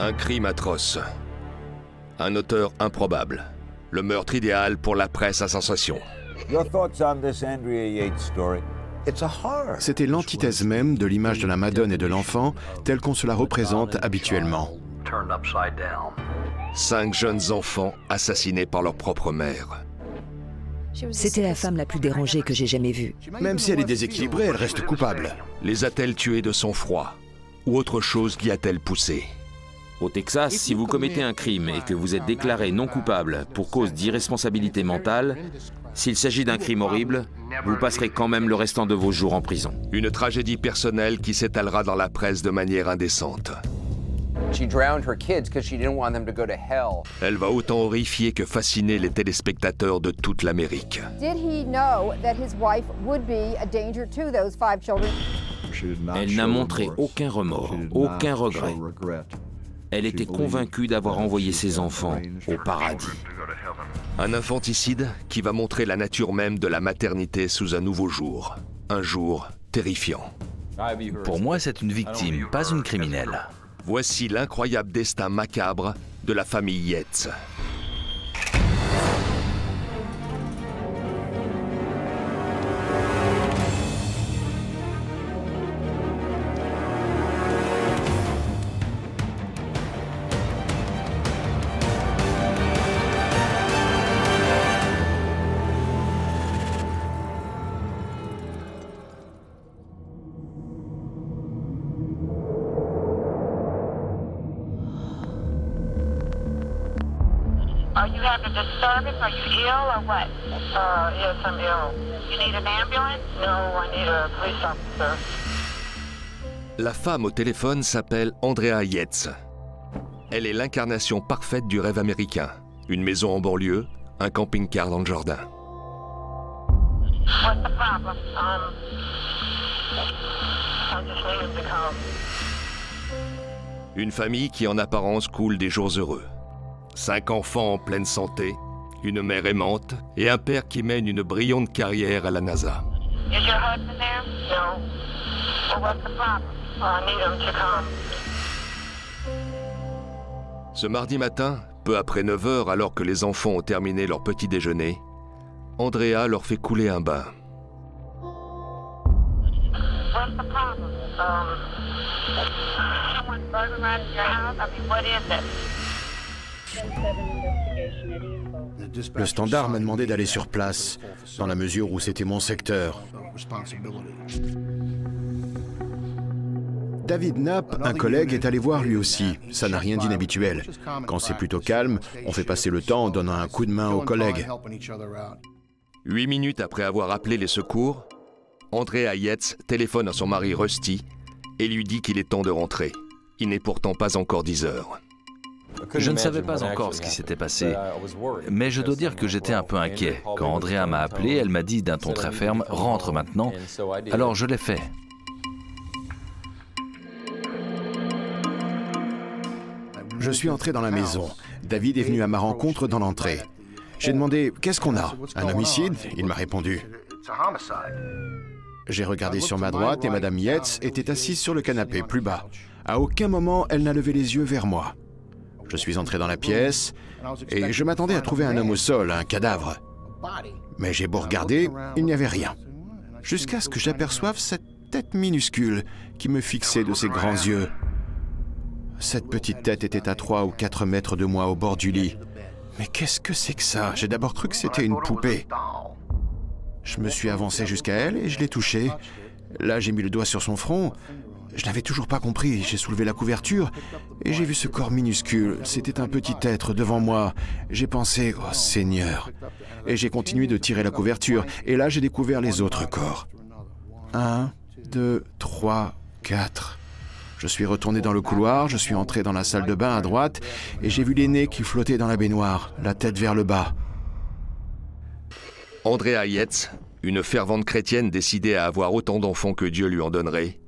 Un crime atroce. Un auteur improbable. Le meurtre idéal pour la presse à sensation. C'était l'antithèse même de l'image de la Madone et de l'enfant telle qu'on se la représente habituellement. 5 jeunes enfants assassinés par leur propre mère. C'était la femme la plus dérangée que j'ai jamais vue. Même si elle est déséquilibrée, elle reste coupable. Les a-t-elle tués de sang-froid? Ou autre chose l'y a-t-elle poussé? Au Texas, si vous commettez un crime et que vous êtes déclaré non coupable pour cause d'irresponsabilité mentale, s'il s'agit d'un crime horrible, vous passerez quand même le restant de vos jours en prison. Une tragédie personnelle qui s'étalera dans la presse de manière indécente. Elle va autant horrifier que fasciner les téléspectateurs de toute l'Amérique. Elle n'a montré aucun remords, aucun regret. Elle était convaincue d'avoir envoyé ses enfants au paradis. Un infanticide qui va montrer la nature même de la maternité sous un nouveau jour. Un jour terrifiant. Pour moi, c'est une victime, pas une criminelle. Voici l'incroyable destin macabre de la famille Yates. Are you having a disturbance? Are you ill or what? Yes, I'm ill. You need an ambulance? No, I need a police officer. La femme au téléphone s'appelle Andrea Yates. Elle est l'incarnation parfaite du rêve américain. Une maison en banlieue, un camping-car dans le jardin. What's the problem? I just need him to come. Une famille qui en apparence coule des jours heureux. 5 enfants en pleine santé, une mère aimante et un père qui mène une brillante carrière à la NASA. Is your husband there? No. Well, what's the problem? I need him to come. Ce mardi matin, peu après 9 h, alors que les enfants ont terminé leur petit déjeuner, Andrea leur fait couler un bain. What's the problem? Someone burglarized your house? I mean, what is it? Le Standard m'a demandé d'aller sur place, dans la mesure où c'était mon secteur. David Knapp, un collègue, est allé voir lui aussi. Ça n'a rien d'inhabituel. Quand c'est plutôt calme, on fait passer le temps en donnant un coup de main aux collègues. 8 minutes après avoir appelé les secours, Andrea Yates téléphone à son mari Rusty et lui dit qu'il est temps de rentrer. Il n'est pourtant pas encore 10 h. Je ne savais pas encore ce qui s'était passé, mais je dois dire que j'étais un peu inquiet. Quand Andrea m'a appelé, elle m'a dit d'un ton très ferme « Rentre maintenant ». Alors je l'ai fait. Je suis entré dans la maison. David est venu à ma rencontre dans l'entrée. J'ai demandé « Qu'est-ce qu'on a? Un homicide ?» Il m'a répondu. J'ai regardé sur ma droite et Madame Yates était assise sur le canapé, plus bas. À aucun moment, elle n'a levé les yeux vers moi. Je suis entré dans la pièce et je m'attendais à trouver un homme au sol, un cadavre. Mais j'ai beau regarder, il n'y avait rien. Jusqu'à ce que j'aperçoive cette tête minuscule qui me fixait de ses grands yeux. Cette petite tête était à 3 ou 4 mètres de moi au bord du lit. Mais qu'est-ce que c'est que ça? J'ai d'abord cru que c'était une poupée. Je me suis avancé jusqu'à elle et je l'ai touchée. Là, j'ai mis le doigt sur son front. Je n'avais toujours pas compris. J'ai soulevé la couverture et j'ai vu ce corps minuscule. C'était un petit être devant moi. J'ai pensé, oh Seigneur. Et j'ai continué de tirer la couverture. Et là, j'ai découvert les autres corps. 1, 2, 3, 4. Je suis retourné dans le couloir, je suis entré dans la salle de bain à droite et j'ai vu l'aîné qui flottait dans la baignoire, la tête vers le bas. Andrea Yates, une fervente chrétienne décidée à avoir autant d'enfants que Dieu lui en donnerait,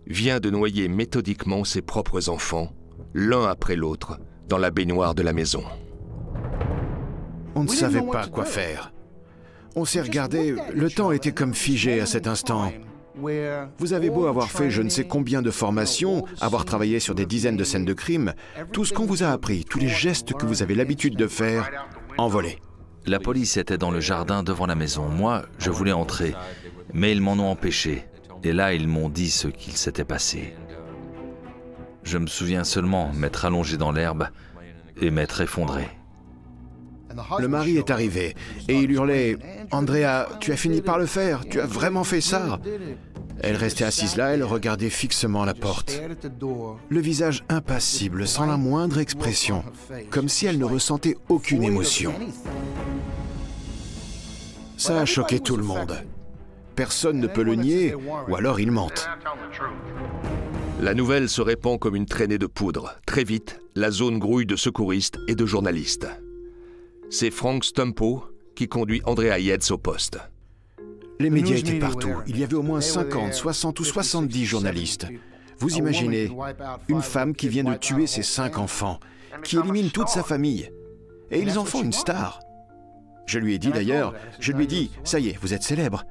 vient de noyer méthodiquement ses propres enfants, l'un après l'autre, dans la baignoire de la maison. On ne savait pas quoi faire. On s'est regardé, le temps était comme figé à cet instant. Vous avez beau avoir fait je ne sais combien de formations, avoir travaillé sur des dizaines de scènes de crime, tout ce qu'on vous a appris, tous les gestes que vous avez l'habitude de faire, envolés. La police était dans le jardin devant la maison. Moi, je voulais entrer, mais ils m'en ont empêché. Et là, ils m'ont dit ce qu'il s'était passé. Je me souviens seulement m'être allongé dans l'herbe et m'être effondré. Le mari est arrivé et il hurlait « Andrea, tu as fini par le faire, tu as vraiment fait ça !» Elle restait assise là, elle regardait fixement la porte. Le visage impassible, sans la moindre expression, comme si elle ne ressentait aucune émotion. Ça a choqué tout le monde. Personne ne peut le nier, ou alors ils mentent. La nouvelle se répand comme une traînée de poudre. Très vite, la zone grouille de secouristes et de journalistes. C'est Frank Stumpo qui conduit Andrea Yates au poste. Les médias étaient partout. Il y avait au moins 50, 60 ou 70 journalistes. Vous imaginez, une femme qui vient de tuer ses 5 enfants, qui élimine toute sa famille. Et ils en font une star. Je lui ai dit d'ailleurs, ça y est, vous êtes célèbre.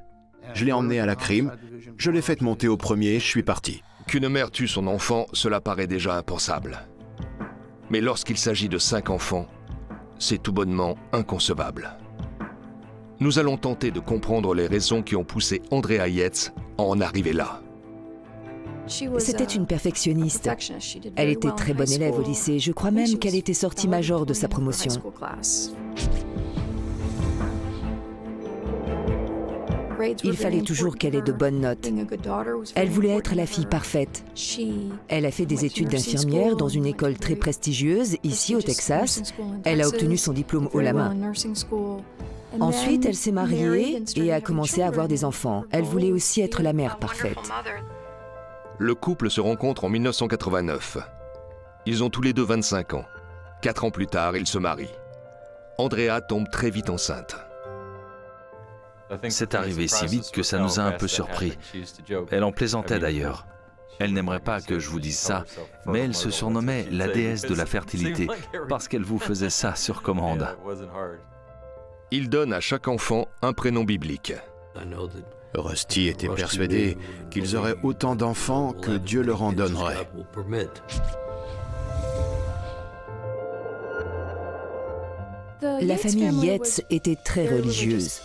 Je l'ai emmenée à la crime, je l'ai faite monter au premier, je suis parti. Qu'une mère tue son enfant, cela paraît déjà impensable. Mais lorsqu'il s'agit de 5 enfants, c'est tout bonnement inconcevable. Nous allons tenter de comprendre les raisons qui ont poussé Andrea Yates à en arriver là. C'était une perfectionniste. Elle était très bonne élève au lycée. Je crois même qu'elle était sortie major de sa promotion. Il fallait toujours qu'elle ait de bonnes notes. Elle voulait être la fille parfaite. Elle a fait des études d'infirmière dans une école très prestigieuse, ici au Texas. Elle a obtenu son diplôme haut la main. Ensuite, elle s'est mariée et a commencé à avoir des enfants. Elle voulait aussi être la mère parfaite. Le couple se rencontre en 1989. Ils ont tous les deux 25 ans. 4 ans plus tard, ils se marient. Andrea tombe très vite enceinte. C'est arrivé si vite que ça nous a un peu surpris. Elle en plaisantait d'ailleurs. Elle n'aimerait pas que je vous dise ça, mais elle se surnommait la déesse de la fertilité parce qu'elle vous faisait ça sur commande. Il donne à chaque enfant un prénom biblique. Rusty était persuadé qu'ils auraient autant d'enfants que Dieu leur en donnerait. La famille Yates était très religieuse.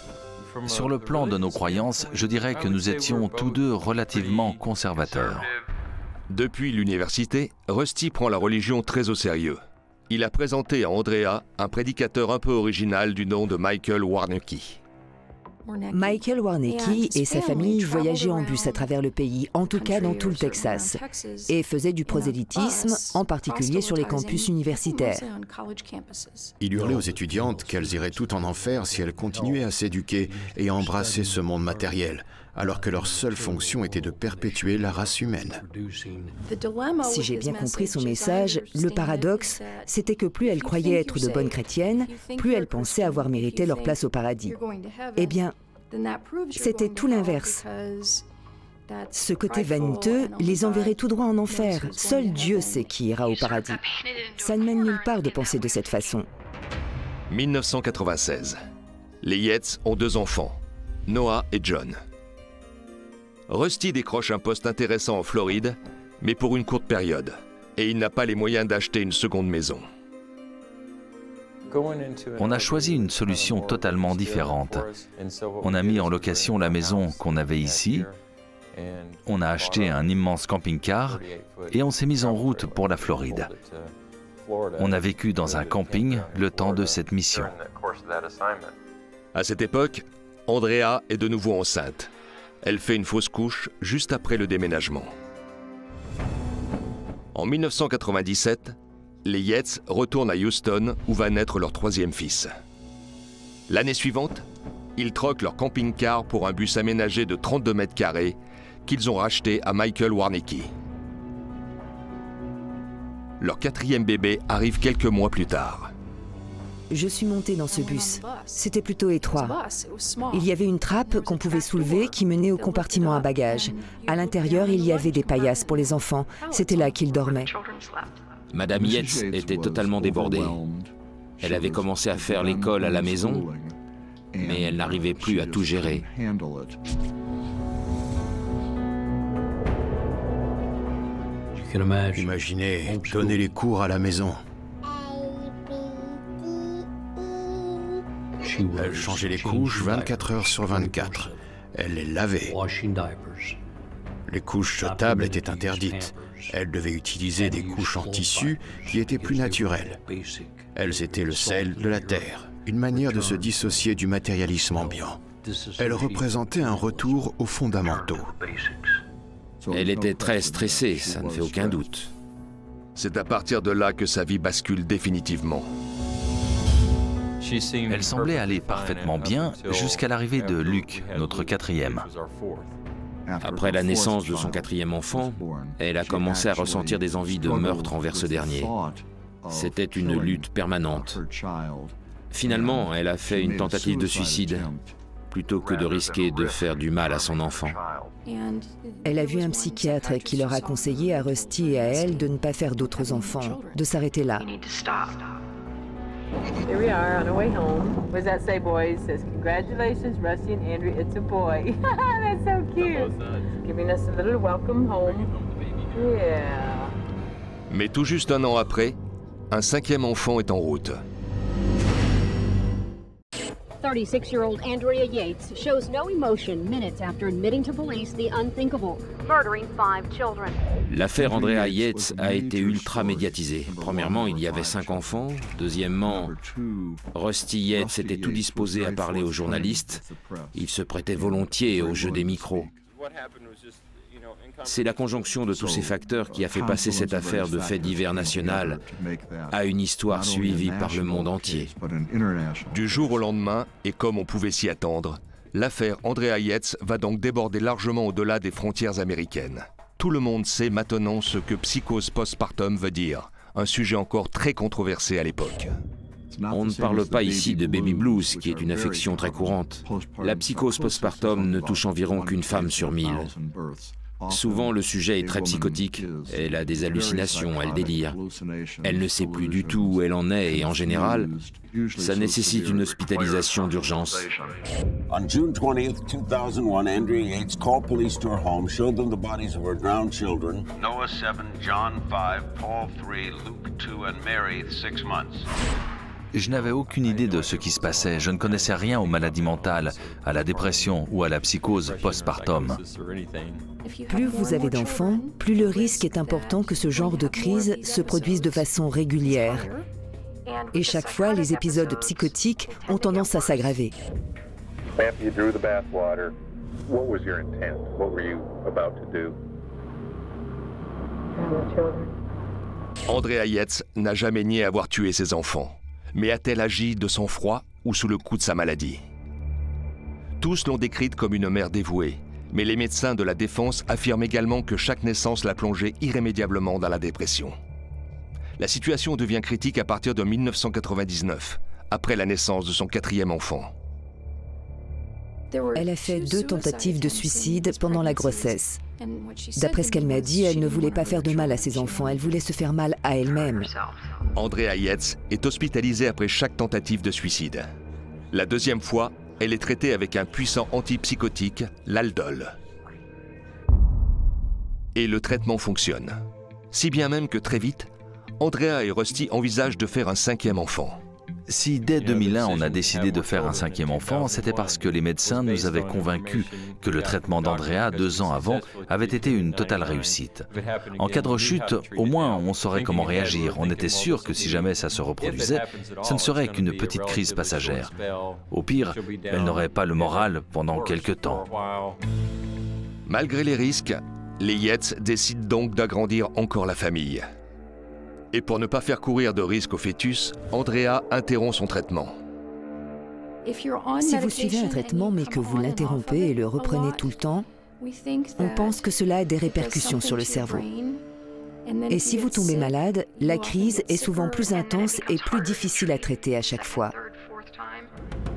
Sur le plan de nos croyances, je dirais que nous étions tous deux relativement conservateurs. Depuis l'université, Rusty prend la religion très au sérieux. Il a présenté à Andrea un prédicateur un peu original du nom de Michael Warnecki. Michael Warnecki et sa famille voyageaient en bus à travers le pays, en tout cas dans tout le Texas, et faisaient du prosélytisme, en particulier sur les campus universitaires. Il hurlait aux étudiantes qu'elles iraient toutes en enfer si elles continuaient à s'éduquer et à embrasser ce monde matériel, alors que leur seule fonction était de perpétuer la race humaine. Si j'ai bien compris son message, le paradoxe, c'était que plus elles croyaient être de bonnes chrétiennes, plus elles pensaient avoir mérité leur place au paradis. Eh bien, c'était tout l'inverse. Ce côté vaniteux les enverrait tout droit en enfer. Seul Dieu sait qui ira au paradis. Ça ne mène nulle part de penser de cette façon. 1996. Les Yates ont 2 enfants, Noah et John. Rusty décroche un poste intéressant en Floride, mais pour une courte période, et il n'a pas les moyens d'acheter une seconde maison. On a choisi une solution totalement différente. On a mis en location la maison qu'on avait ici, on a acheté un immense camping-car et on s'est mis en route pour la Floride. On a vécu dans un camping le temps de cette mission. À cette époque, Andrea est de nouveau enceinte. Elle fait une fausse couche juste après le déménagement. En 1997, les Yates retournent à Houston où va naître leur 3e fils. L'année suivante, ils troquent leur camping-car pour un bus aménagé de 32 mètres carrés qu'ils ont racheté à Michael Warnecki. Leur 4e bébé arrive quelques mois plus tard. Je suis montée dans ce bus. C'était plutôt étroit. Il y avait une trappe qu'on pouvait soulever qui menait au compartiment à bagages. À l'intérieur, il y avait des paillasses pour les enfants. C'était là qu'ils dormaient. Madame Yates était totalement débordée. Elle avait commencé à faire l'école à la maison, mais elle n'arrivait plus à tout gérer. Imaginez donner les cours à la maison. Elle changeait les couches 24 heures sur 24. Elle les lavait. Les couches jetables étaient interdites. Elle devait utiliser des couches en tissu qui étaient plus naturelles. Elles étaient le sel de la terre, une manière de se dissocier du matérialisme ambiant. Elles représentaient un retour aux fondamentaux. Elle était très stressée, ça ne fait aucun doute. C'est à partir de là que sa vie bascule définitivement. Elle semblait aller parfaitement bien jusqu'à l'arrivée de Luke, notre quatrième. Après la naissance de son quatrième enfant, elle a commencé à ressentir des envies de meurtre envers ce dernier. C'était une lutte permanente. Finalement, elle a fait une tentative de suicide, plutôt que de risquer de faire du mal à son enfant. Elle a vu un psychiatre qui leur a conseillé à Rusty et à elle de ne pas faire d'autres enfants, de s'arrêter là. Here we are on our way home. What does that say, boys? It says, congratulations, Rusty and Andrew, it's a boy. That's so cute. Giving us a little welcome home. Yeah. Mais tout juste un an après, un cinquième enfant est en route. 36-year-old Andrea Yates shows no emotion minutes after admitting to police the unthinkable, murdering 5 children. L'affaire Andrea Yates a été ultra médiatisée. Premièrement, il y avait 5 enfants. Deuxièmement, Rusty Yates était tout disposé à parler aux journalistes. Il se prêtait volontiers au jeu des micros. C'est la conjonction de tous ces facteurs qui a fait passer cette affaire de fait divers national à une histoire suivie par le monde entier. Du jour au lendemain, et comme on pouvait s'y attendre, l'affaire Andrea Yates va donc déborder largement au-delà des frontières américaines. Tout le monde sait maintenant ce que psychose postpartum veut dire, un sujet encore très controversé à l'époque. On ne parle pas ici de baby blues, qui est une affection très courante. La psychose postpartum ne touche environ qu'une femme sur 1000. Souvent, le sujet est très psychotique. Elle a des hallucinations, elle délire. Elle ne sait plus du tout où elle en est et en général, ça nécessite une hospitalisation d'urgence. On June 20th, 2001, Andrea Yates called police to her home, showed them the bodies of her drowned children, Noah 7, John 5, Paul 3, Luke 2 and Mary 6 months. Je n'avais aucune idée de ce qui se passait. Je ne connaissais rien aux maladies mentales, à la dépression ou à la psychose postpartum. Plus vous avez d'enfants, plus le risque est important que ce genre de crise se produise de façon régulière. Et chaque fois, les épisodes psychotiques ont tendance à s'aggraver. Andrea Yates n'a jamais nié avoir tué ses enfants. Mais a-t-elle agi de sang-froid ou sous le coup de sa maladie? Tous l'ont décrite comme une mère dévouée, mais les médecins de la défense affirment également que chaque naissance l'a plongée irrémédiablement dans la dépression. La situation devient critique à partir de 1999, après la naissance de son quatrième enfant. Elle a fait 2 tentatives de suicide pendant la grossesse. D'après ce qu'elle m'a dit, elle ne voulait pas faire de mal à ses enfants, elle voulait se faire mal à elle-même. Andrea Yates est hospitalisée après chaque tentative de suicide. La deuxième fois, elle est traitée avec un puissant antipsychotique, l'Aldol. Et le traitement fonctionne. Si bien même que très vite, Andrea et Rusty envisagent de faire un 5e enfant. Si dès 2001 on a décidé de faire un 5e enfant, c'était parce que les médecins nous avaient convaincus que le traitement d'Andrea 2 ans avant avait été une totale réussite. En cas de rechute, au moins on saurait comment réagir. On était sûr que si jamais ça se reproduisait, ce ne serait qu'une petite crise passagère. Au pire, elle n'aurait pas le moral pendant quelques temps. Malgré les risques, les Yates décident donc d'agrandir encore la famille. Et pour ne pas faire courir de risque au fœtus, Andrea interrompt son traitement. Si vous suivez un traitement mais que vous l'interrompez et le reprenez tout le temps, on pense que cela a des répercussions sur le cerveau. Et si vous tombez malade, la crise est souvent plus intense et plus difficile à traiter à chaque fois.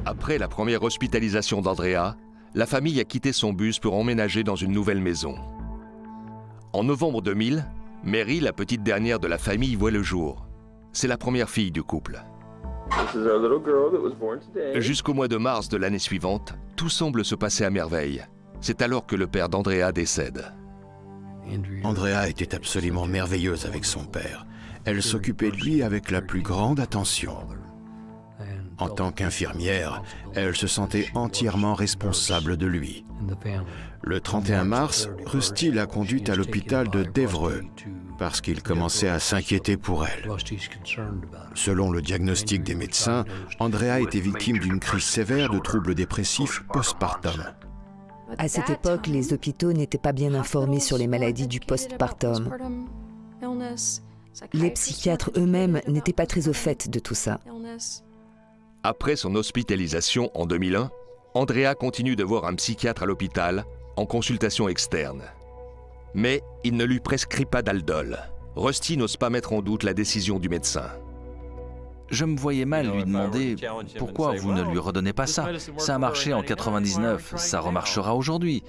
Après la première hospitalisation d'Andrea, la famille a quitté son bus pour emménager dans une nouvelle maison. En novembre 2000, Mary, la petite dernière de la famille, voit le jour. C'est la première fille du couple. Jusqu'au mois de mars de l'année suivante, tout semble se passer à merveille. C'est alors que le père d'Andrea décède. Andrea était absolument merveilleuse avec son père. Elle s'occupait de lui avec la plus grande attention. En tant qu'infirmière, elle se sentait entièrement responsable de lui. Le 31 mars, Rusty l'a conduite à l'hôpital de d'Évreux parce qu'il commençait à s'inquiéter pour elle. Selon le diagnostic des médecins, Andrea était victime d'une crise sévère de troubles dépressifs postpartum. À cette époque, les hôpitaux n'étaient pas bien informés sur les maladies du postpartum. Les psychiatres eux-mêmes n'étaient pas très au fait de tout ça. Après son hospitalisation en 2001, Andrea continue de voir un psychiatre à l'hôpital en consultation externe. Mais il ne lui prescrit pas d'Aldol. Rusty n'ose pas mettre en doute la décision du médecin. Je me voyais mal lui demander « Pourquoi vous ne lui redonnez pas ça? Ça a marché en 99, ça remarchera aujourd'hui. »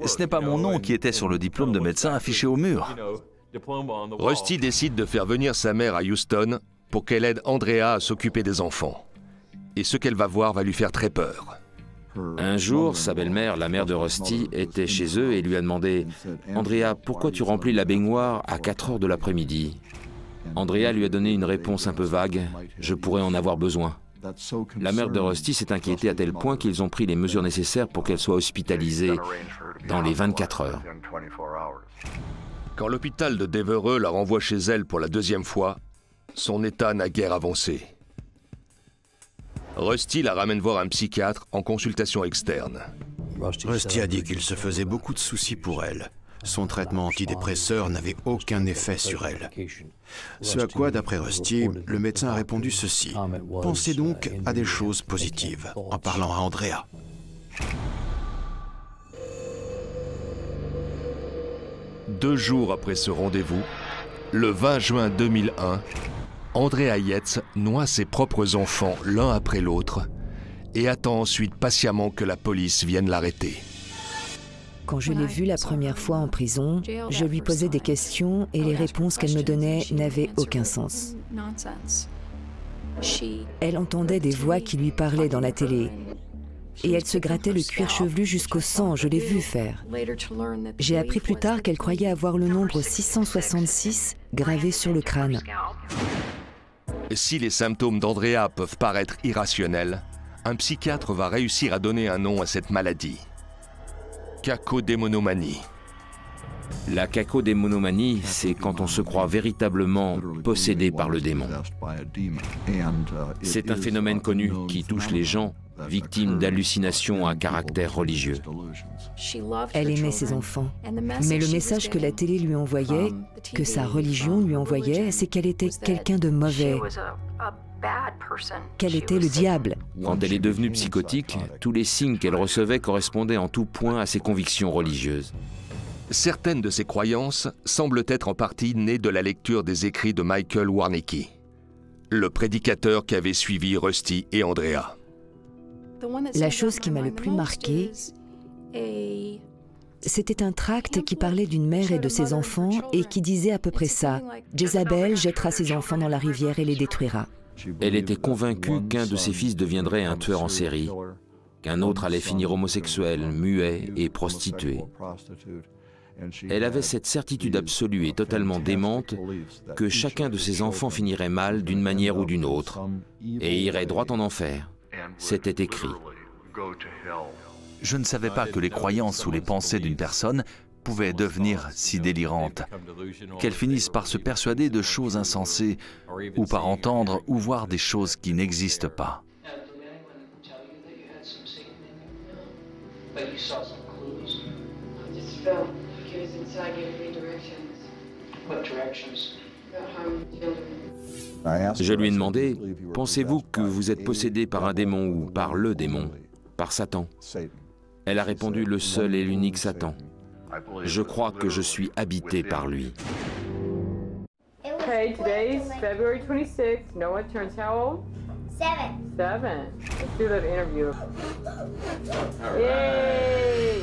Ce n'est pas mon nom qui était sur le diplôme de médecin affiché au mur. Rusty décide de faire venir sa mère à Houston pour qu'elle aide Andrea à s'occuper des enfants. Et ce qu'elle va voir va lui faire très peur. Un jour, sa belle-mère, la mère de Rusty, était chez eux et lui a demandé « Andrea, pourquoi tu remplis la baignoire à 4 heures de l'après-midi » Andrea lui a donné une réponse un peu vague « Je pourrais en avoir besoin ». La mère de Rusty s'est inquiétée à tel point qu'ils ont pris les mesures nécessaires pour qu'elle soit hospitalisée dans les 24 heures. Quand l'hôpital de d'Évreux la renvoie chez elle pour la deuxième fois, son état n'a guère avancé. Rusty la ramène voir un psychiatre en consultation externe. Rusty a dit qu'il se faisait beaucoup de soucis pour elle. Son traitement antidépresseur n'avait aucun effet sur elle. Ce à quoi, d'après Rusty, le médecin a répondu ceci. Pensez donc à des choses positives, en parlant à Andrea. Deux jours après ce rendez-vous, le 20 juin 2001, Andrea Yates noie ses propres enfants l'un après l'autre et attend ensuite patiemment que la police vienne l'arrêter. Quand je l'ai vue la première fois en prison, je lui posais des questions et les réponses qu'elle me donnait n'avaient aucun sens. Elle entendait des voix qui lui parlaient dans la télé et elle se grattait le cuir chevelu jusqu'au sang, je l'ai vue faire. J'ai appris plus tard qu'elle croyait avoir le nombre 666 gravé sur le crâne. Si les symptômes d'Andrea peuvent paraître irrationnels, un psychiatre va réussir à donner un nom à cette maladie. Cacodémonomanie. La cacodémonomanie, c'est quand on se croit véritablement possédé par le démon. C'est un phénomène connu qui touche les gens victimes d'hallucinations à caractère religieux. Elle aimait ses enfants, mais le message que la télé lui envoyait, que sa religion lui envoyait, c'est qu'elle était quelqu'un de mauvais, qu'elle était le diable. Quand elle est devenue psychotique, tous les signes qu'elle recevait correspondaient en tout point à ses convictions religieuses. Certaines de ses croyances semblent être en partie nées de la lecture des écrits de Michael Warnicki, le prédicateur qui avait suivi Rusty et Andrea. La chose qui m'a le plus marqué, c'était un tract qui parlait d'une mère et de ses enfants et qui disait à peu près ça. Jézabel jettera ses enfants dans la rivière et les détruira. Elle était convaincue qu'un de ses fils deviendrait un tueur en série, qu'un autre allait finir homosexuel, muet et prostitué. Elle avait cette certitude absolue et totalement démente que chacun de ses enfants finirait mal d'une manière ou d'une autre et irait droit en enfer. C'était écrit. Je ne savais pas que les croyances ou les pensées d'une personne pouvaient devenir si délirantes, qu'elles finissent par se persuader de choses insensées ou par entendre ou voir des choses qui n'existent pas. Je lui ai demandé, pensez-vous que vous êtes possédé par un démon ou par le démon, par Satan? Elle a répondu, le seul et l'unique Satan. Je crois que je suis habité par lui. Okay, today's February 26th. Noah turns how old? 7. 7. Let's do that interview. Yay!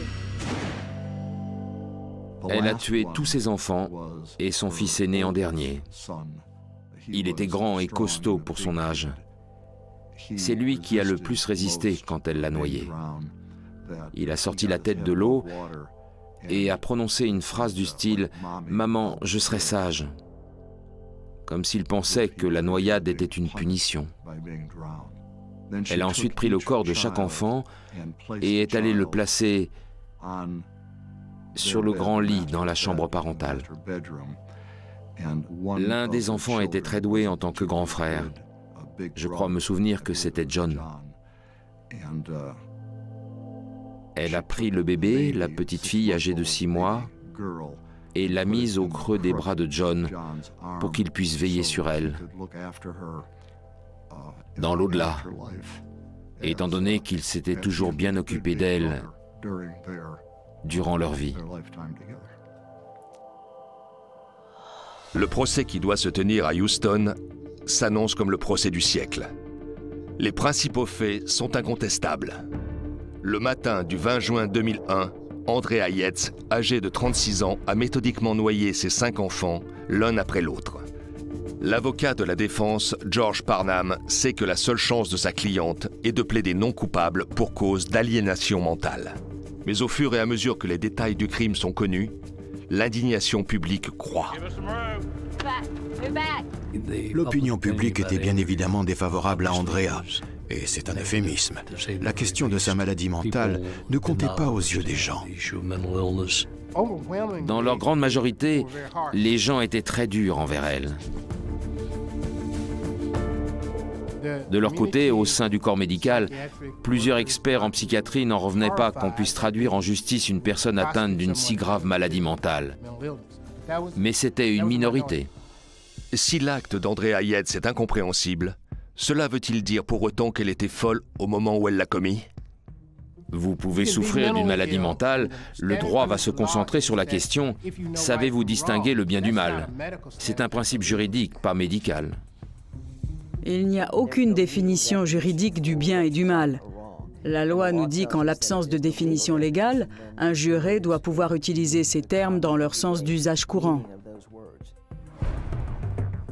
Elle a tué tous ses enfants et son fils aîné en dernier. Il était grand et costaud pour son âge. C'est lui qui a le plus résisté quand elle l'a noyé. Il a sorti la tête de l'eau et a prononcé une phrase du style « Maman, je serai sage », comme s'il pensait que la noyade était une punition. Elle a ensuite pris le corps de chaque enfant et est allée le placer sur le grand lit dans la chambre parentale. L'un des enfants était très doué en tant que grand frère. Je crois me souvenir que c'était John. Elle a pris le bébé, la petite fille âgée de 6 mois, et l'a mise au creux des bras de John pour qu'il puisse veiller sur elle dans l'au-delà, étant donné qu'il s'était toujours bien occupé d'elle durant leur vie. Le procès qui doit se tenir à Houston s'annonce comme le procès du siècle. Les principaux faits sont incontestables. Le matin du 20 juin 2001, Andrea Yates, âgée de 36 ans, a méthodiquement noyé ses 5 enfants, l'un après l'autre. L'avocat de la défense, George Parnham, sait que la seule chance de sa cliente est de plaider non coupable pour cause d'aliénation mentale. Mais au fur et à mesure que les détails du crime sont connus, l'indignation publique croît. L'opinion publique était bien évidemment défavorable à Andrea, et c'est un euphémisme. La question de sa maladie mentale ne comptait pas aux yeux des gens. Dans leur grande majorité, les gens étaient très durs envers elle. De leur côté, au sein du corps médical, plusieurs experts en psychiatrie n'en revenaient pas qu'on puisse traduire en justice une personne atteinte d'une si grave maladie mentale. Mais c'était une minorité. Si l'acte d'Andrea Yates est incompréhensible, cela veut-il dire pour autant qu'elle était folle au moment où elle l'a commis? Vous pouvez souffrir d'une maladie mentale, le droit va se concentrer sur la question « Savez-vous distinguer le bien du mal ?» C'est un principe juridique, pas médical. Il n'y a aucune définition juridique du bien et du mal. La loi nous dit qu'en l'absence de définition légale, un juré doit pouvoir utiliser ces termes dans leur sens d'usage courant.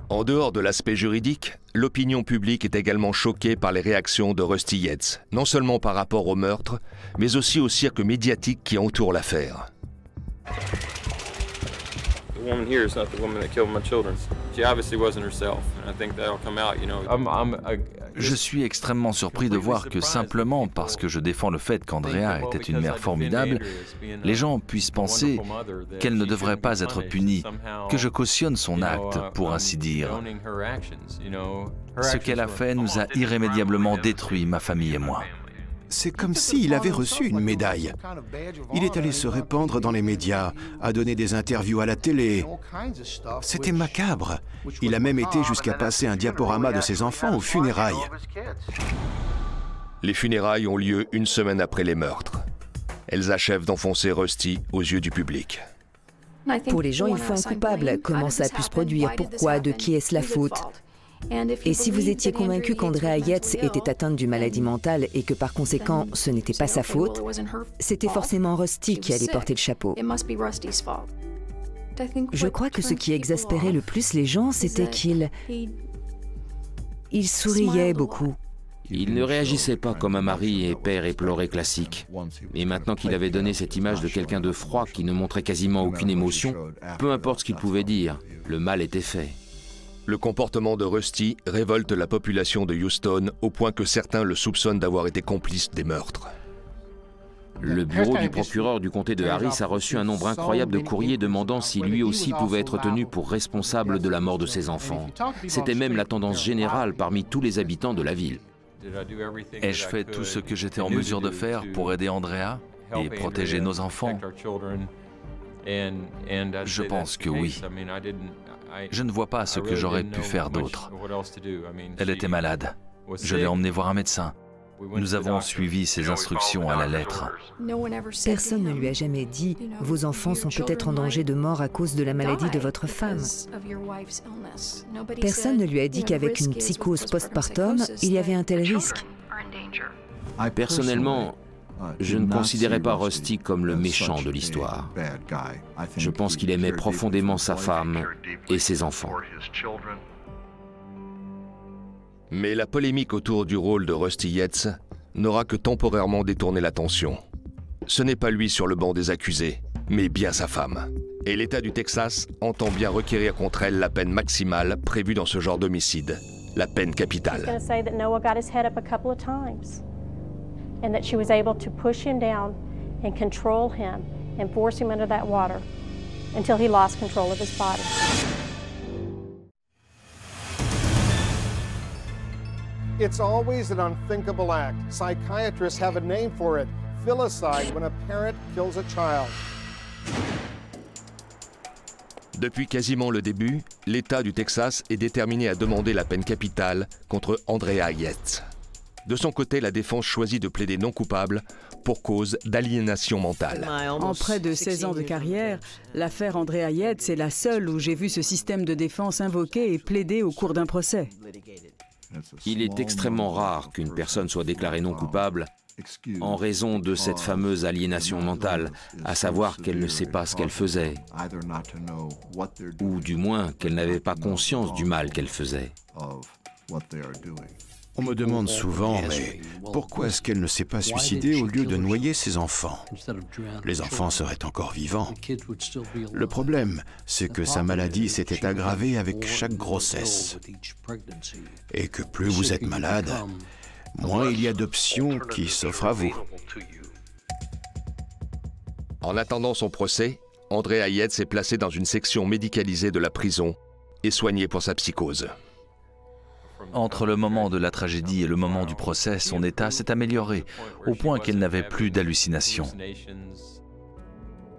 En dehors de l'aspect juridique, l'opinion publique est également choquée par les réactions de Rusty Yates, non seulement par rapport au meurtre, mais aussi au cirque médiatique qui entoure l'affaire. Je suis extrêmement surpris de voir que simplement parce que je défends le fait qu'Andrea était une mère formidable, les gens puissent penser qu'elle ne devrait pas être punie, que je cautionne son acte, pour ainsi dire. Ce qu'elle a fait nous a irrémédiablement détruit, ma famille et moi. C'est comme s'il avait reçu une médaille. Il est allé se répandre dans les médias, a donné des interviews à la télé. C'était macabre. Il a même été jusqu'à passer un diaporama de ses enfants aux funérailles. Les funérailles ont lieu une semaine après les meurtres. Elles achèvent d'enfoncer Rusty aux yeux du public. Pour les gens, il faut un coupable. Comment ça a pu se produire? Pourquoi? De qui est-ce la faute? Et si vous étiez convaincu qu'Andrea Yates était atteinte d'une maladie mentale et que par conséquent ce n'était pas sa faute, c'était forcément Rusty qui allait porter le chapeau. Je crois que ce qui exaspérait le plus les gens, c'était qu'il souriait beaucoup. Il ne réagissait pas comme un mari et père éploré classique. Et maintenant qu'il avait donné cette image de quelqu'un de froid qui ne montrait quasiment aucune émotion, peu importe ce qu'il pouvait dire, le mal était fait. Le comportement de Rusty révolte la population de Houston au point que certains le soupçonnent d'avoir été complice des meurtres. Le bureau du procureur du comté de Harris a reçu un nombre incroyable de courriers demandant si lui aussi pouvait être tenu pour responsable de la mort de ses enfants. C'était même la tendance générale parmi tous les habitants de la ville. Ai-je fait tout ce que j'étais en mesure de faire pour aider Andrea et protéger nos enfants? Je pense que oui. Je ne vois pas ce que j'aurais pu faire d'autre. Elle était malade. Je l'ai emmenée voir un médecin. Nous avons suivi ses instructions à la lettre. Personne ne lui a jamais dit « Vos enfants sont peut-être en danger de mort à cause de la maladie de votre femme ». Personne ne lui a dit qu'avec une psychose postpartum, il y avait un tel risque. Personnellement, je ne considérais pas Rusty comme le méchant de l'histoire. Je pense qu'il aimait profondément sa femme et ses enfants. Mais la polémique autour du rôle de Rusty Yates n'aura que temporairement détourné l'attention. Ce n'est pas lui sur le banc des accusés, mais bien sa femme. Et l'État du Texas entend bien requérir contre elle la peine maximale prévue dans ce genre d'homicide, la peine capitale. And that she was able to push him down and control him and force him under that water until he lost control of his body. It's always an unthinkable act. Psychiatrists have a name for it, filicide, when a parent kills a child. Depuis quasiment le début, l'État du Texas est déterminé à demander la peine capitale contre Andrea Yates. De son côté, la défense choisit de plaider non coupable pour cause d'aliénation mentale. En près de 16 ans de carrière, l'affaire Andrea Yates est la seule où j'ai vu ce système de défense invoqué et plaidé au cours d'un procès. Il est extrêmement rare qu'une personne soit déclarée non coupable en raison de cette fameuse aliénation mentale, à savoir qu'elle ne sait pas ce qu'elle faisait, ou du moins qu'elle n'avait pas conscience du mal qu'elle faisait. On me demande souvent, mais pourquoi est-ce qu'elle ne s'est pas suicidée au lieu de noyer ses enfants? Les enfants seraient encore vivants. Le problème, c'est que sa maladie s'était aggravée avec chaque grossesse. Et que plus vous êtes malade, moins il y a d'options qui s'offrent à vous. En attendant son procès, Andrea Yates est placé dans une section médicalisée de la prison et soigné pour sa psychose. Entre le moment de la tragédie et le moment du procès, son état s'est amélioré, au point qu'elle n'avait plus d'hallucinations.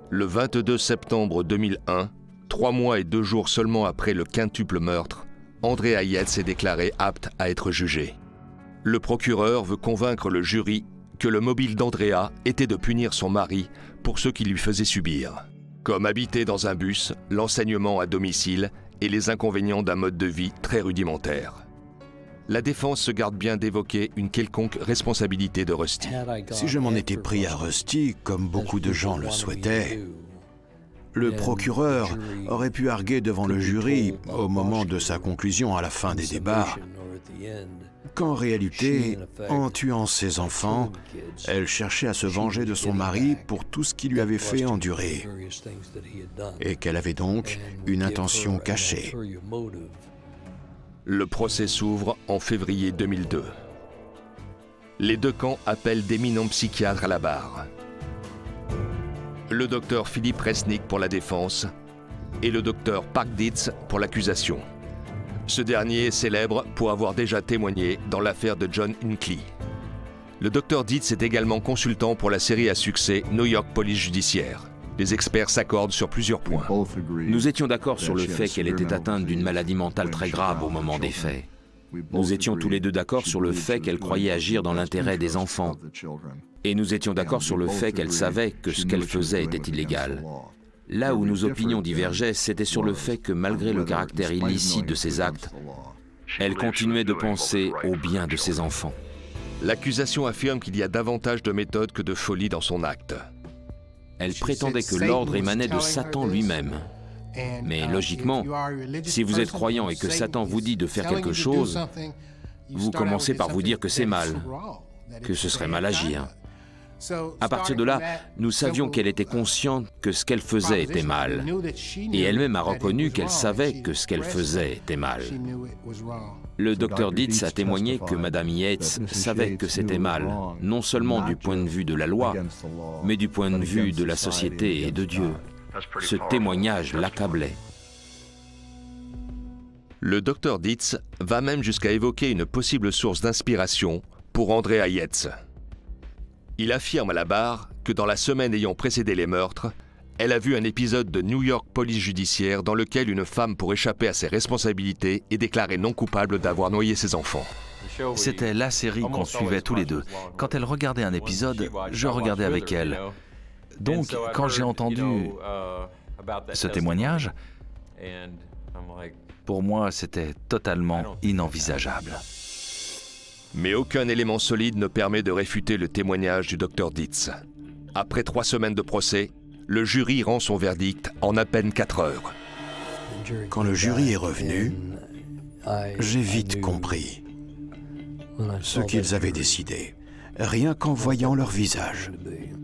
Le 22 septembre 2001, 3 mois et 2 jours seulement après le quintuple meurtre, Andrea Yates est déclarée apte à être jugée. Le procureur veut convaincre le jury que le mobile d'Andrea était de punir son mari pour ce qu'il lui faisait subir, comme habiter dans un bus, l'enseignement à domicile et les inconvénients d'un mode de vie très rudimentaire. La défense se garde bien d'évoquer une quelconque responsabilité de Rusty. Si je m'en étais pris à Rusty, comme beaucoup de gens le souhaitaient, le procureur aurait pu arguer devant le jury au moment de sa conclusion à la fin des débats qu'en réalité, en tuant ses enfants, elle cherchait à se venger de son mari pour tout ce qu'il lui avait fait endurer et qu'elle avait donc une intention cachée. Le procès s'ouvre en février 2002. Les deux camps appellent d'éminents psychiatres à la barre. Le docteur Philippe Resnick pour la défense et le docteur Park Dietz pour l'accusation. Ce dernier est célèbre pour avoir déjà témoigné dans l'affaire de John Hinckley. Le docteur Dietz est également consultant pour la série à succès New York Police Judiciaire. Les experts s'accordent sur plusieurs points. Nous étions d'accord sur le fait qu'elle était atteinte d'une maladie mentale très grave au moment des faits. Nous étions tous les deux d'accord sur le fait qu'elle croyait agir dans l'intérêt des enfants. Et nous étions d'accord sur le fait qu'elle savait que ce qu'elle faisait était illégal. Là où nos opinions divergeaient, c'était sur le fait que malgré le caractère illicite de ses actes, elle continuait de penser au bien de ses enfants. L'accusation affirme qu'il y a davantage de méthode que de folie dans son acte. Elle prétendait que l'ordre émanait de Satan lui-même. Mais logiquement, si vous êtes croyant et que Satan vous dit de faire quelque chose, vous commencez par vous dire que c'est mal, que ce serait mal agir. À partir de là, nous savions qu'elle était consciente que ce qu'elle faisait était mal. Et elle-même a reconnu qu'elle savait que ce qu'elle faisait était mal. Le docteur Dietz a témoigné que Madame Yates savait que c'était mal, non seulement du point de vue de la loi, mais du point de vue de la société et de Dieu. Ce témoignage l'accablait. Le docteur Dietz va même jusqu'à évoquer une possible source d'inspiration pour Andrea Yates. Il affirme à la barre que dans la semaine ayant précédé les meurtres, elle a vu un épisode de New York Police Judiciaire dans lequel une femme, pour échapper à ses responsabilités, est déclarée non coupable d'avoir noyé ses enfants. C'était la série qu'on suivait tous les deux. Quand elle regardait un épisode, je regardais avec elle. Donc, quand j'ai entendu ce témoignage, pour moi, c'était totalement inenvisageable. Mais aucun élément solide ne permet de réfuter le témoignage du docteur Dietz. Après 3 semaines de procès, le jury rend son verdict en à peine 4 heures. Quand le jury est revenu, j'ai vite compris ce qu'ils avaient décidé. rien qu'en voyant leur visage.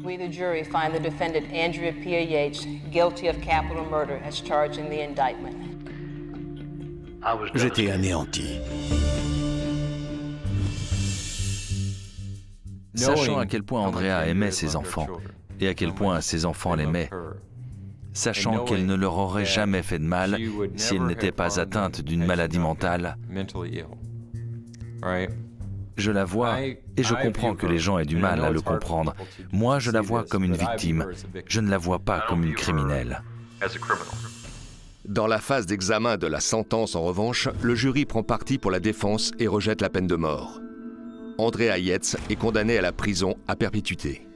We, the jury, find the defendant Andrea Pia Yates guilty of capital murder as charged in the indictment. J'étais anéanti. Sachant à quel point Andrea aimait ses enfants et à quel point ses enfants l'aimaient, sachant qu'elle ne leur aurait jamais fait de mal si elle n'était pas atteinte d'une maladie mentale, je la vois et je comprends que les gens aient du mal à le comprendre. Moi, je la vois comme une victime. Je ne la vois pas comme une criminelle. Dans la phase d'examen de la sentence, en revanche, le jury prend parti pour la défense et rejette la peine de mort. Andrea Yates est condamnée à la prison à perpétuité.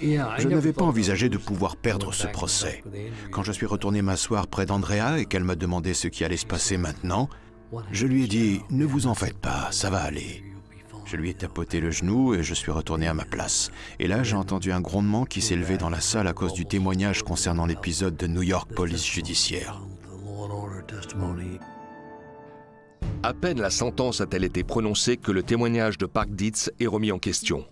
Je n'avais pas envisagé de pouvoir perdre ce procès. Quand je suis retourné m'asseoir près d'Andrea et qu'elle m'a demandé ce qui allait se passer maintenant, je lui ai dit « Ne vous en faites pas, ça va aller ». Je lui ai tapoté le genou et je suis retourné à ma place. Et là, j'ai entendu un grondement qui s'est levé dans la salle à cause du témoignage concernant l'épisode de New York Police Judiciaire. À peine la sentence a-t-elle été prononcée que le témoignage de Park Dietz est remis en question.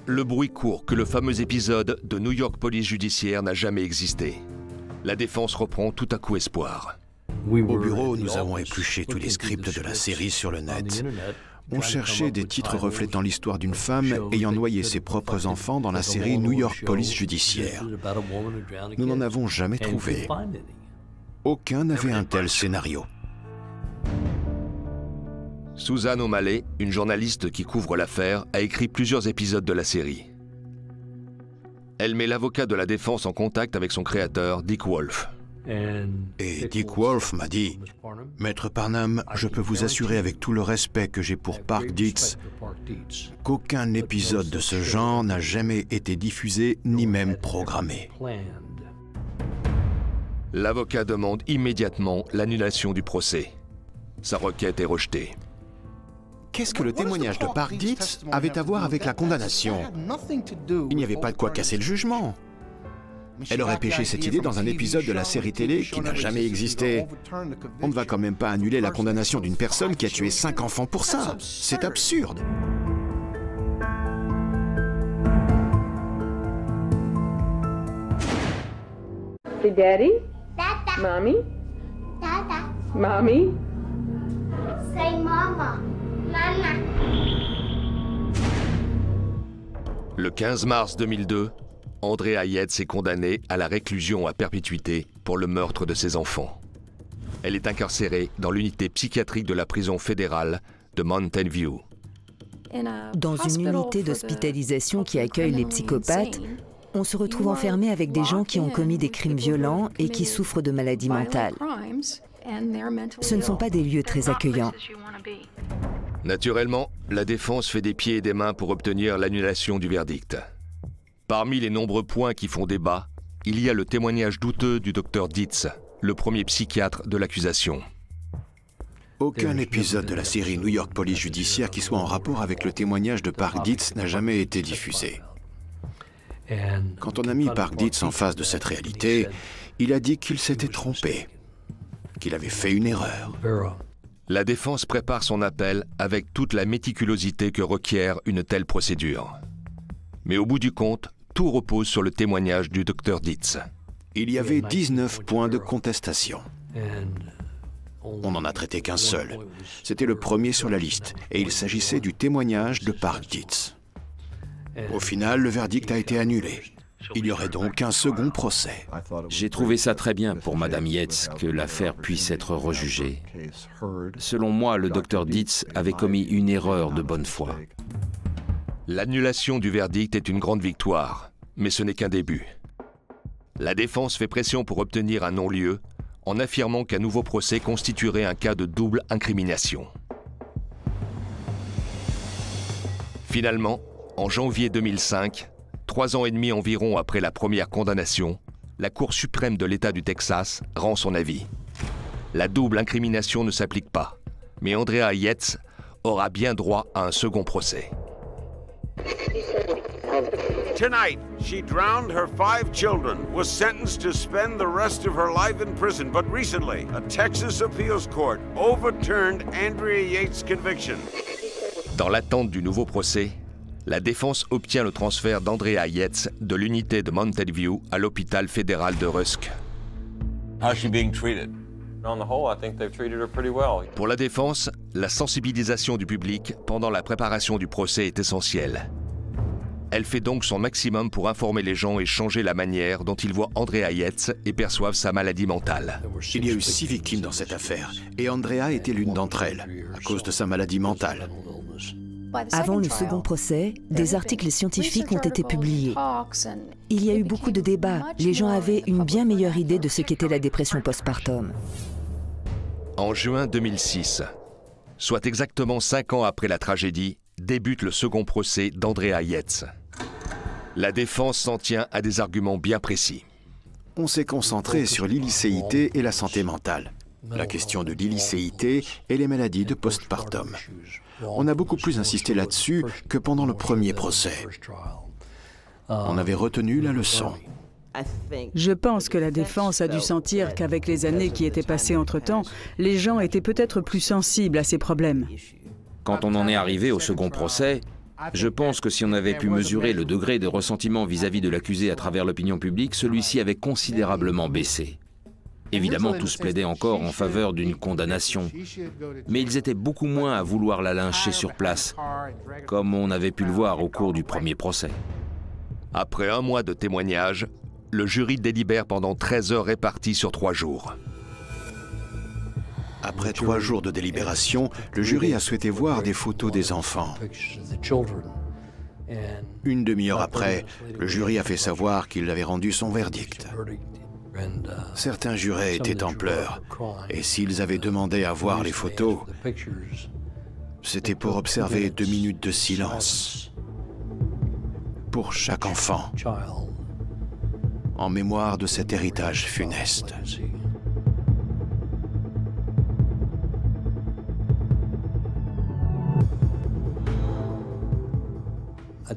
Le bruit court que le fameux épisode de New York Police Judiciaire n'a jamais existé. La défense reprend tout à coup espoir. Au bureau, nous avons épluché tous les scripts de la série sur le net. On cherchait des titres reflétant l'histoire d'une femme ayant noyé ses propres enfants dans la série New York Police Judiciaire. Nous n'en avons jamais trouvé. Aucun n'avait un tel scénario. Susan O'Malley, une journaliste qui couvre l'affaire, a écrit plusieurs épisodes de la série. Elle met l'avocat de la défense en contact avec son créateur, Dick Wolf. Et Dick Wolf m'a dit « Maître Parnham, je peux vous assurer avec tout le respect que j'ai pour Park Dietz qu'aucun épisode de ce genre n'a jamais été diffusé ni même programmé. » L'avocat demande immédiatement l'annulation du procès. Sa requête est rejetée. Qu'est-ce que le témoignage de Park Dietz avait à voir avec la condamnation? Il n'y avait pas de quoi casser le jugement. Elle aurait pêché cette idée dans un épisode de la série télé qui n'a jamais existé. On ne va quand même pas annuler la condamnation d'une personne qui a tué 5 enfants pour ça. C'est absurde. Hey, Daddy? Dada. Mommy? Dada. Mommy? Say mama. Mama. Le 15 mars 2002, Andrea Yates est condamnée à la réclusion à perpétuité pour le meurtre de ses enfants. Elle est incarcérée dans l'unité psychiatrique de la prison fédérale de Mountain View. Dans une unité d'hospitalisation qui accueille les psychopathes, on se retrouve enfermé avec des gens qui ont commis des crimes violents et qui souffrent de maladies mentales. Ce ne sont pas des lieux très accueillants. Naturellement, la défense fait des pieds et des mains pour obtenir l'annulation du verdict. Parmi les nombreux points qui font débat, il y a le témoignage douteux du docteur Dietz, le premier psychiatre de l'accusation. Aucun épisode de la série New York Police Judiciaire qui soit en rapport avec le témoignage de Park Dietz n'a jamais été diffusé. Quand on a mis Park Dietz en face de cette réalité, il a dit qu'il s'était trompé, qu'il avait fait une erreur. La défense prépare son appel avec toute la méticulosité que requiert une telle procédure. Mais au bout du compte, tout repose sur le témoignage du docteur Dietz. Il y avait 19 points de contestation. On n'en a traité qu'un seul. C'était le premier sur la liste, et il s'agissait du témoignage de Park Dietz. Au final, le verdict a été annulé. Il y aurait donc un second procès. J'ai trouvé ça très bien pour Madame Yates que l'affaire puisse être rejugée. Selon moi, le docteur Dietz avait commis une erreur de bonne foi. L'annulation du verdict est une grande victoire, mais ce n'est qu'un début. La défense fait pression pour obtenir un non-lieu en affirmant qu'un nouveau procès constituerait un cas de double incrimination. Finalement, en janvier 2005, 3 ans et demi environ après la première condamnation, la Cour suprême de l'État du Texas rend son avis. La double incrimination ne s'applique pas, mais Andrea Yates aura bien droit à un second procès. Tonight, she drowned her 5 children, was sentenced to spend the rest of her life in prison, but recently, a Texas appeals court overturned Andrea Yates' conviction. Dans l'attente du nouveau procès, La défense obtient le transfert d'Andrea Yates de l'unité de Mountain View à l'hôpital fédéral de Rusk. How's she being treated? On the whole, I think they've treated her pretty well. Pour la défense, la sensibilisation du public pendant la préparation du procès est essentielle. Elle fait donc son maximum pour informer les gens et changer la manière dont ils voient Andrea Yates et perçoivent sa maladie mentale. Il y a eu 6 victimes dans cette affaire, et Andrea était l'une d'entre elles, à cause de sa maladie mentale. Avant le second procès, des articles scientifiques ont été publiés. Il y a eu beaucoup de débats. Les gens avaient une bien meilleure idée de ce qu'était la dépression postpartum. En juin 2006, soit exactement 5 ans après la tragédie, débute le second procès d'Andrea Yates. La défense s'en tient à des arguments bien précis. On s'est concentré sur l'illicéité et la santé mentale. La question de l'illicéité et les maladies de postpartum. On a beaucoup plus insisté là-dessus que pendant le premier procès. On avait retenu la leçon. Je pense que la défense a dû sentir qu'avec les années qui étaient passées entre-temps, les gens étaient peut-être plus sensibles à ces problèmes. Quand on en est arrivé au second procès, je pense que si on avait pu mesurer le degré de ressentiment vis-à-vis de l'accusé à travers l'opinion publique, celui-ci avait considérablement baissé. Évidemment, tous plaidaient encore en faveur d'une condamnation, mais ils étaient beaucoup moins à vouloir la lyncher sur place, comme on avait pu le voir au cours du premier procès. Après 1 mois de témoignages, le jury délibère pendant 13 heures réparties sur 3 jours. Après 3 jours de délibération, le jury a souhaité voir des photos des enfants. Une demi-heure après, le jury a fait savoir qu'il avait rendu son verdict. Certains jurés étaient en pleurs, et s'ils avaient demandé à voir les photos, c'était pour observer 2 minutes de silence pour chaque enfant, en mémoire de cet héritage funeste.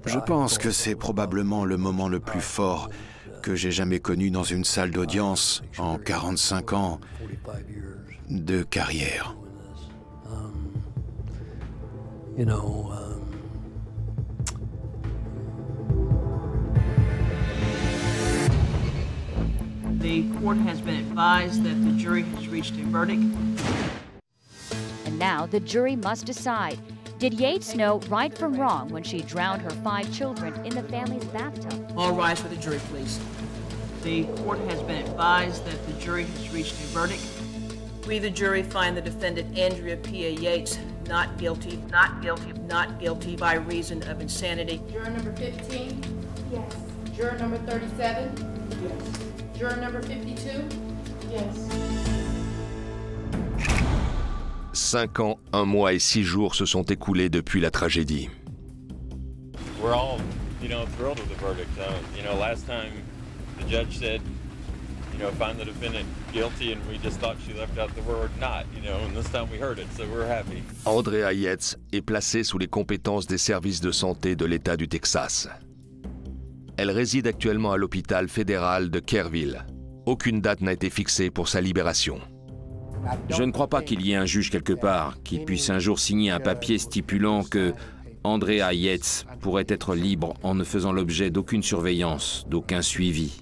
Je pense que c'est probablement le moment le plus fort que j'ai jamais connu dans une salle d'audience en 45 ans de carrière. The court has been advised that the jury has reached a verdict. And now the jury must decide. Did Yates know right from wrong when she drowned her 5 children in the family's bathtub? All rise for the jury, please. The court has been advised that the jury has reached a verdict. We, the jury, find the defendant Andrea P.A. Yates not guilty by reason of insanity. Juror number 15? Yes. Juror number 37? Yes. Juror number 52? Yes. 5 ans, 1 mois et 6 jours se sont écoulés depuis la tragédie. We're all, thrilled with the verdict. Last time the judge said, find the defendant guilty, and we just thought she left out the word not, and this time we heard it, so we're happy. Andrea Yates est placée sous les compétences des services de santé de l'État du Texas. Elle réside actuellement à l'hôpital fédéral de Kerrville. Aucune date n'a été fixée pour sa libération. Je ne crois pas qu'il y ait un juge quelque part qui puisse un jour signer un papier stipulant que Andrea Yates pourrait être libre en ne faisant l'objet d'aucune surveillance, d'aucun suivi.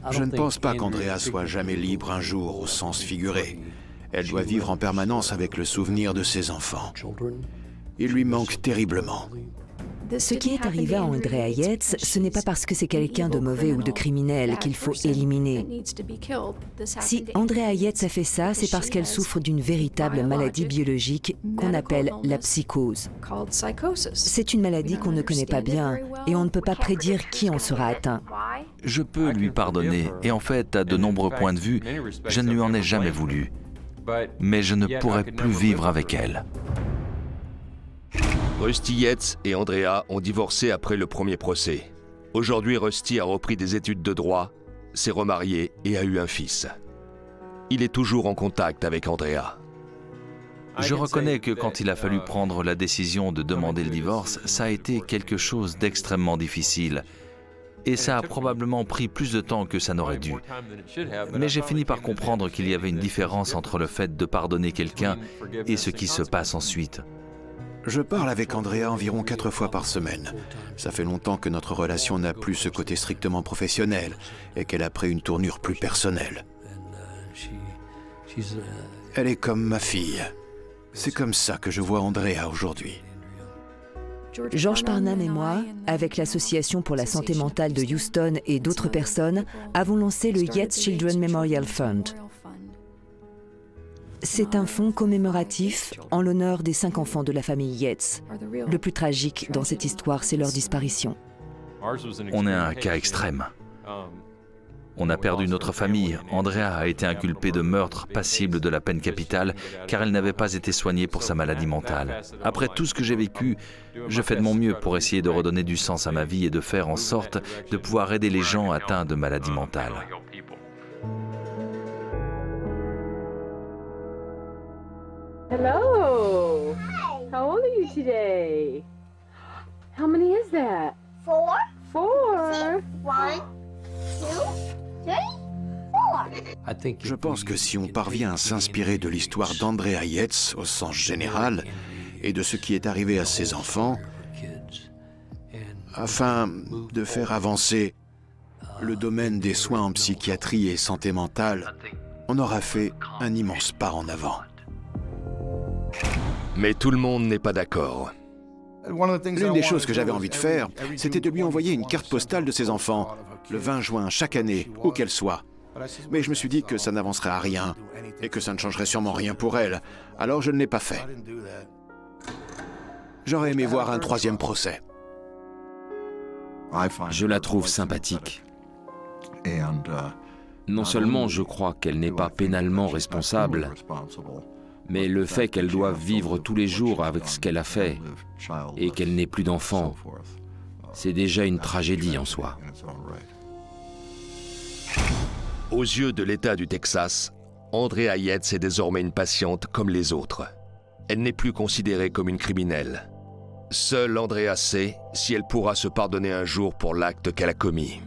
Je ne pense pas qu'Andrea soit jamais libre un jour au sens figuré. Elle doit vivre en permanence avec le souvenir de ses enfants. Il lui manque terriblement. Ce qui est arrivé à Andrea Yates, ce n'est pas parce que c'est quelqu'un de mauvais ou de criminel qu'il faut éliminer. Si Andrea Yates a fait ça, c'est parce qu'elle souffre d'une véritable maladie biologique qu'on appelle la psychose. C'est une maladie qu'on ne connaît pas bien et on ne peut pas prédire qui en sera atteint. Je peux lui pardonner et en fait, à de nombreux points de vue, je ne lui en ai jamais voulu. Mais je ne pourrais plus vivre avec elle. Rusty Yates et Andrea ont divorcé après le premier procès. Aujourd'hui, Rusty a repris des études de droit, s'est remarié et a eu un fils. Il est toujours en contact avec Andrea. Je reconnais que quand il a fallu prendre la décision de demander le divorce, ça a été quelque chose d'extrêmement difficile. Et ça a probablement pris plus de temps que ça n'aurait dû. Mais j'ai fini par comprendre qu'il y avait une différence entre le fait de pardonner quelqu'un et ce qui se passe ensuite. Je parle avec Andrea environ 4 fois par semaine. Ça fait longtemps que notre relation n'a plus ce côté strictement professionnel et qu'elle a pris une tournure plus personnelle. Elle est comme ma fille. C'est comme ça que je vois Andrea aujourd'hui. George Parnham et moi, avec l'Association pour la santé mentale de Houston et d'autres personnes, avons lancé le Yates Children Memorial Fund. C'est un fonds commémoratif en l'honneur des 5 enfants de la famille Yates. Le plus tragique dans cette histoire, c'est leur disparition. On est un cas extrême. On a perdu notre famille. Andrea a été inculpée de meurtre passible de la peine capitale car elle n'avait pas été soignée pour sa maladie mentale. Après tout ce que j'ai vécu, je fais de mon mieux pour essayer de redonner du sens à ma vie et de faire en sorte de pouvoir aider les gens atteints de maladies mentales. Hello. How old are you today? How many is that? 4. 4. 1, 2, 3, 4. Je pense que si on parvient à s'inspirer de l'histoire d'Andrea Yates au sens général et de ce qui est arrivé à ses enfants, afin de faire avancer le domaine des soins en psychiatrie et santé mentale, on aura fait un immense pas en avant. Mais tout le monde n'est pas d'accord. L'une des choses que j'avais envie de faire, c'était de lui envoyer une carte postale de ses enfants, le 20 juin chaque année, où qu'elle soit. Mais je me suis dit que ça n'avancerait à rien, et que ça ne changerait sûrement rien pour elle, alors je ne l'ai pas fait. J'aurais aimé voir un 3e procès. Je la trouve sympathique. Non seulement je crois qu'elle n'est pas pénalement responsable, mais le fait qu'elle doive vivre tous les jours avec ce qu'elle a fait et qu'elle n'ait plus d'enfants, c'est déjà une tragédie en soi. Aux yeux de l'État du Texas, Andrea Yates est désormais une patiente comme les autres. Elle n'est plus considérée comme une criminelle. Seule Andrea sait si elle pourra se pardonner un jour pour l'acte qu'elle a commis.